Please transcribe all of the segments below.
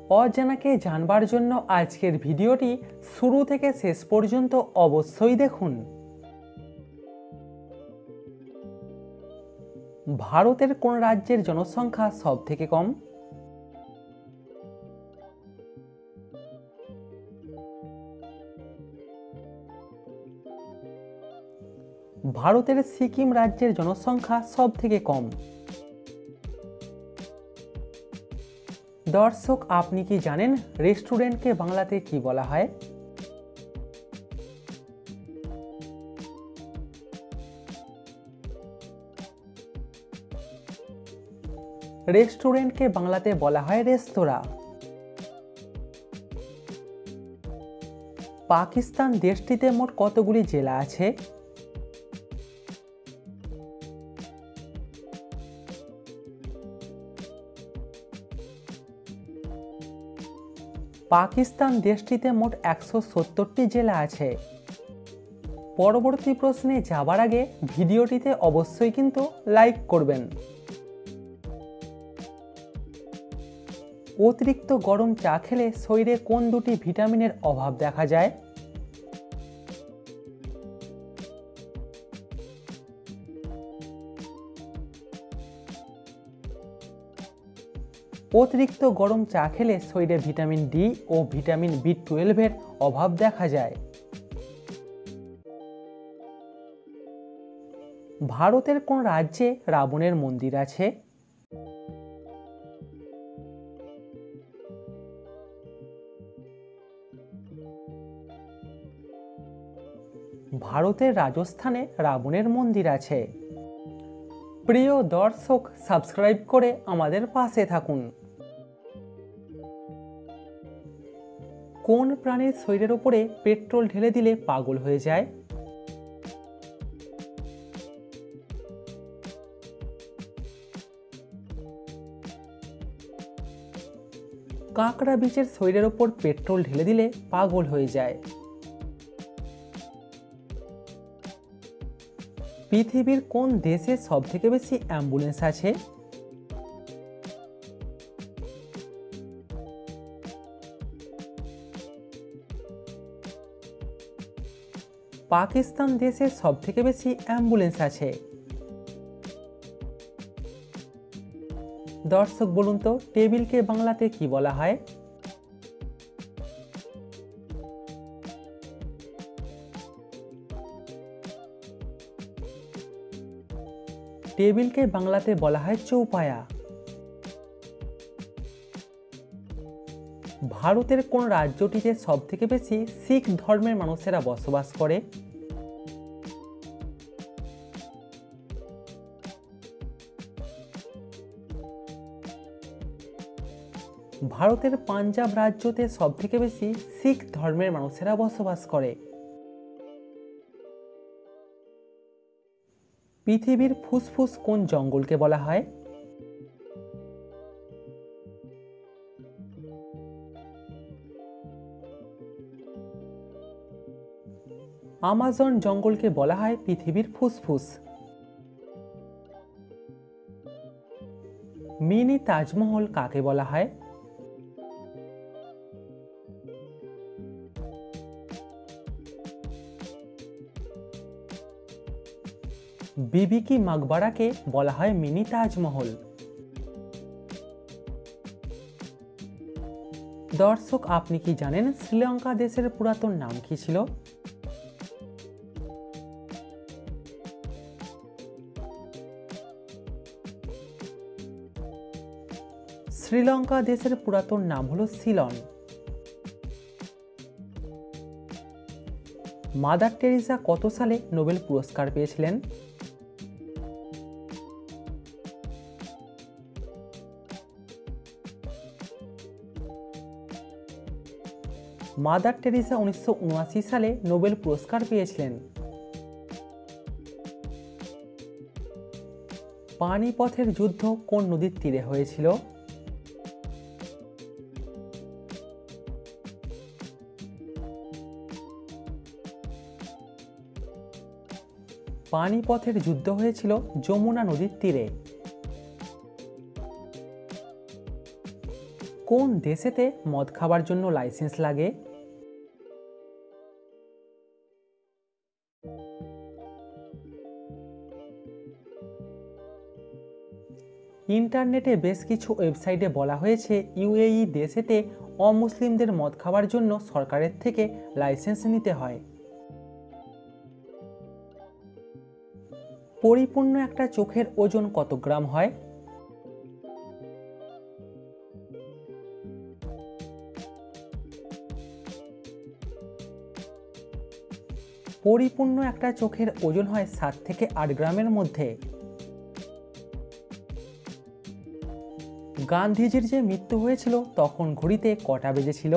অজানাকে জানবার জন্য আজকের ভিডিওটি শুরু থেকে শেষ পর্যন্ত অবশ্যই দেখুন। ভারতের কোন রাজ্যের জনসংখ্যা সবথেকে কম? ভারতের সিকিম রাজ্যের জনসংখ্যা সবথেকে কম। দর্শক, আপনি কি জানেন রেস্টুরেন্টকে বাংলাতে কি বলা হয়? রেস্টুরেন্টকে বাংলাতে বলা হয় রেস্তোরাঁ। পাকিস্তান দেশটিতে মোট কতগুলি জেলা আছে? পাকিস্তান দেশটিতে মোট 170টি জেলা আছে। পরবর্তী প্রশ্নে যাবার আগে ভিডিওটিতে অবশ্যই কিন্তু লাইক করবেন। অতিরিক্ত গরম চা খেলে শরীরে কোন দুটি ভিটামিনের অভাব দেখা যায়? অতিরিক্ত গরম চা খেলে শরীরে ভিটামিন ডি ও ভিটামিন বি12 এর অভাব দেখা যায়। ভারতের কোন রাজ্যে রাবণের মন্দির আছে? ভারতের রাজস্থানে রাবণের মন্দির আছে। প্রিয় দর্শক, সাবস্ক্রাইব করে আমাদের পাশে থাকুন। কোন প্রাণীর শরীরের উপরে পেট্রোল ঢেলে দিলে পাগল হয়ে যায়? কাঁকড়া বিচের শরীরের উপর পেট্রোল ঢেলে দিলে পাগল হয়ে যায়। পৃথিবীর কোন দেশে সবথেকে বেশি অ্যাম্বুলেন্স আছে? পাকিস্তান দেশে সবথেকে বেশি অ্যাম্বুলেন্স আছে। দর্শক, বলুন তো টেবিলকে বাংলাতে কি বলা হয়? টেবিলকে বাংলাতে বলা হয় চৌপায়া। ভারতের কোন রাজ্যটিতে সবথেকে বেশি শিখ ধর্মের মানুষেরা বসবাস করে? ভারতের পাঞ্জাব রাজ্যতে সবথেকে বেশি শিখ ধর্মের মানুষেরা বসবাস করে। পৃথিবীর ফুসফুস কোন জঙ্গলকে বলা হয়? আমাজন জঙ্গলকে বলা হয় পৃথিবীর ফুসফুস। মিনি তাজমহল কাকে বলা হয়? বিবি কি মাকবারাকে বলা হয় মিনি তাজমহল। দর্শক, আপনি কি জানেন শ্রীলঙ্কা দেশের পুরাতন নাম কি ছিল? শ্রীলঙ্কা দেশের পুরাতন নাম হলো সিলন। মাদার টেরেসা কত সালে নোবেল পুরস্কার পেয়েছিলেন? মাদার টেরেসা 1979 সালে নোবেল পুরস্কার পেয়েছিলেন। পানিপথের যুদ্ধ কোন নদীর তীরে হয়েছিল? পানিপথের যুদ্ধ হয়েছিল যমুনা নদীর তীরে। কোন দেশেতে মদ খাবার জন্য লাইসেন্স লাগে? ইন্টারনেটে বেশ কিছু ওয়েবসাইটে বলা হয়েছে ইউএই দেশেতে অমুসলিমদের মদ খাবার জন্য সরকারের থেকে লাইসেন্স নিতে হয়। পরিপূর্ণ একটা চোখের ওজন কত গ্রাম হয়? পরিপূর্ণ একটা চোখের ওজন হয় 7 থেকে 8 গ্রামের মধ্যে। গান্ধীজির যে মৃত্যু হয়েছিল তখন ঘড়িতে কটা বেজেছিল?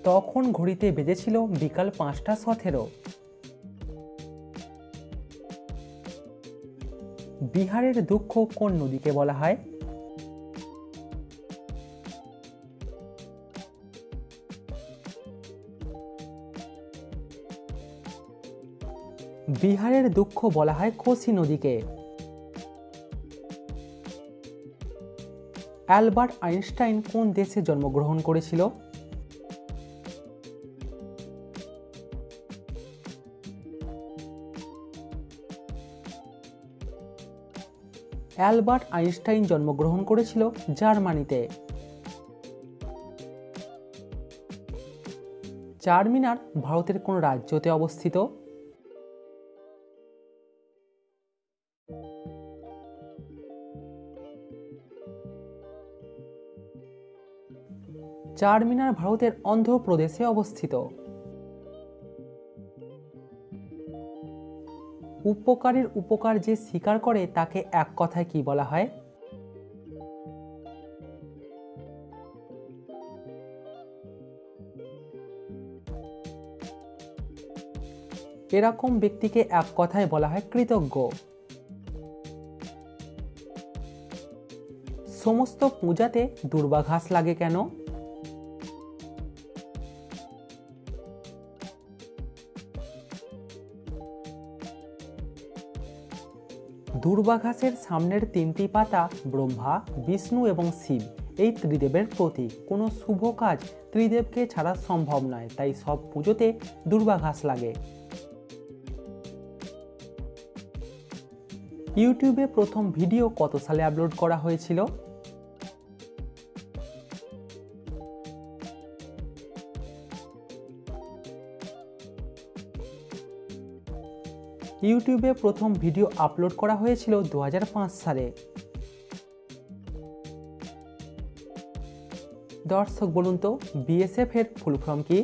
তখন ঘড়িতে বেজেছিল বিকাল 5:17। বিহারের দুঃখ কোন নদীকে বলা হয়? বিহারের দুঃখ বলা হয় কোসি নদীকে। অ্যালবার্ট আইনস্টাইন কোন দেশে জন্মগ্রহণ করেছিল? অ্যালবার্ট আইনস্টাইন জন্মগ্রহণ করেছিল জার্মানিতে। চারমিনার ভারতের কোন রাজ্যতে অবস্থিত? চারমিনার ভারতের অন্ধ্রপ্রদেশে অবস্থিত। উপকারীর উপকার যে স্বীকার করে তাকে এক কথায় কি বলা হয়? এরকম ব্যক্তিকে এক কথায় বলা হয় কৃতজ্ঞ। সমস্ত পূজাতে দূর্বা ঘাস লাগে কেন? দূর্বা ঘাসের সামনের 3টি পাতা ব্রহ্মা, বিষ্ণু এবং শিব এই ত্রিদেবের প্রতীক। কোনো শুভ কাজ ত্রিদেবকে ছাড়া সম্ভব নয়, তাই সব পুজোতে দূর্বা ঘাস লাগে। ইউটিউবে প্রথম ভিডিও কত সালে আপলোড করা হয়েছিল? ইউটিউবে প্রথম ভিডিও আপলোড করা হয়েছিল 2005 সালে। দর্শক বলুন তো বিএসএফ এর ফুল ফর্ম কি?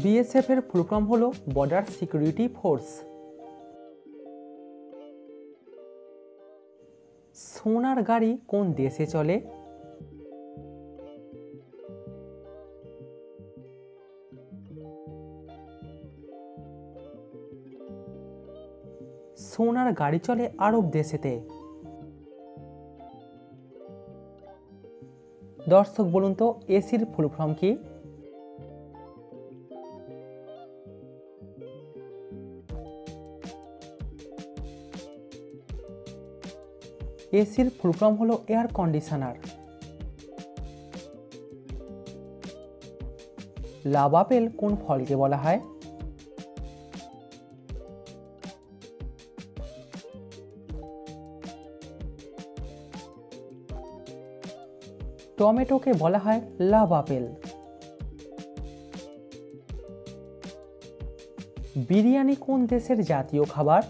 বিএসএফ এর ফুল ফর্ম হলো বর্ডার সিকিউরিটি ফোর্স। সোনার গাড়ি কোন দেশে চলে? সোনার গাড়ি চলে আরব দেশেতে। দর্শক বলুন তো এসির ফুল ফর্ম কি? এসির ফুল ফর্ম হলো এয়ার কন্ডিশনার। লাভ আপেল কোন ফলকে বলা হয়? টমেটোকে বলা হয় লাভ আপেল। বিরিয়ানি কোন দেশের জাতীয় খাবার?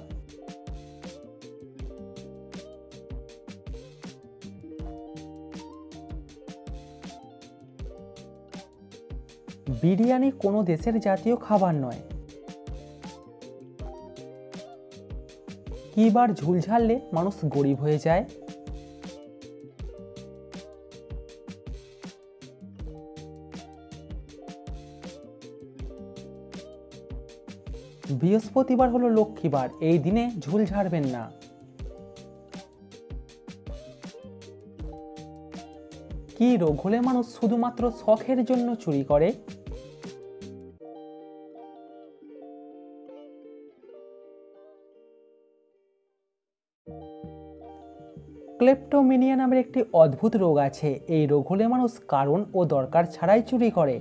বিরিয়ানি কোনো দেশের জাতীয় খাবার নয়। কিবার ঝুল ঝাড়লে মানুষ গরিব হয়ে যায়? বৃহস্পতিবার হলো লক্ষ্মীবার, এই দিনে ঝুল ঝাড়বেন না। কী রোগ হলে মানুষ শুধুমাত্র শখের জন্য চুরি করে? ক্লেপ্টোমেনিয়া নামের একটি অদ্ভুত রোগ আছে। এই রোগ হলে মানুষ কারণ ও দরকার ছাড়াই চুরি করে।